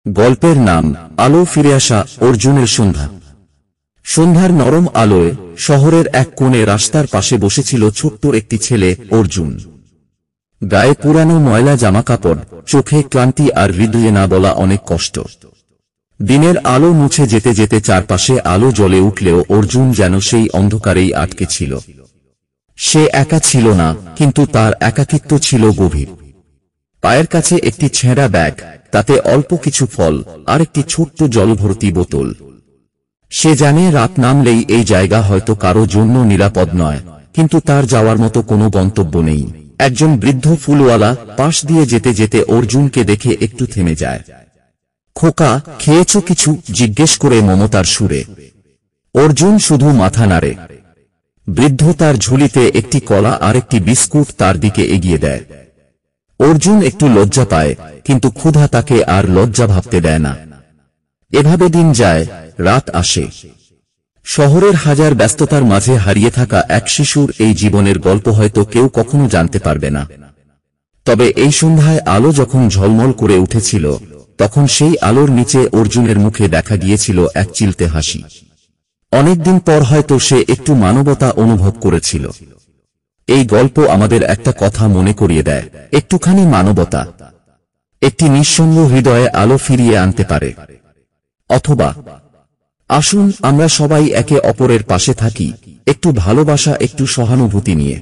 গল্পের নাম আলো ফিরে আসা। অর্জুনের সন্ধ্যা। সন্ধ্যার নরম আলোয় শহরের এক কোণে রাস্তার পাশে বসেছিল ছোট্ট একটি ছেলে, অর্জুন। গায়ে পুরানো ময়লা জামাকাপড়, চোখে ক্লান্তি আর হৃদয়ে না বলা অনেক কষ্ট। দিনের আলো মুছে যেতে যেতে চারপাশে আলো জ্বলে উঠলেও অর্জুন যেন সেই অন্ধকারেই আটকে ছিল। সে একা ছিল না, কিন্তু তার একাকিত্ব ছিল গভীর। পায়ের কাছে একটি ছেঁড়া ব্যাগ, তাতে অল্প কিছু ফল আর একটি ছোট্ট জলভর্তি বোতল। সে জানে রাত নামলেই এই জায়গা হয়তো কারো জন্য নিরাপদ নয়, কিন্তু তার যাওয়ার মতো কোনো গন্তব্য নেই। একজন বৃদ্ধ ফুলওয়ালা পাশ দিয়ে যেতে যেতে অর্জুনকে দেখে একটু থেমে যায়। খোকা, খেয়েছো কিছু? জিজ্ঞেস করে মমতার সুরে। অর্জুন শুধু মাথা নাড়ে। বৃদ্ধ তার ঝুলিতে একটি কলা আর একটি বিস্কুট তার দিকে এগিয়ে দেয়। অর্জুন একটু লজ্জা পায়, কিন্তু ক্ষুধা তাকে আর লজ্জা ভাবতে দেয় না। এভাবে দিন যায়, রাত আসে। শহরের হাজার ব্যস্ততার মাঝে হারিয়ে থাকা এক শিশুর এই জীবনের গল্প হয়তো কেউ কখনো জানতে পারবে না। তবে এই সন্ধ্যায় আলো যখন ঝলমল করে উঠেছিল, তখন সেই আলোর নিচে অর্জুনের মুখে দেখা গিয়েছিল এক চিলতে হাসি। অনেকদিন পর হয়তো সে একটু মানবতা অনুভব করেছিল। এই গল্প আমাদের একটা কথা মনে করিয়ে দেয়, একটুখানি মানবতা একটি নিঃসঙ্গ হৃদয়ে আলো ফিরিয়ে আনতে পারে। অথবা আসুন আমরা সবাই একে অপরের পাশে থাকি, একটু ভালোবাসা, একটু সহানুভূতি নিয়ে।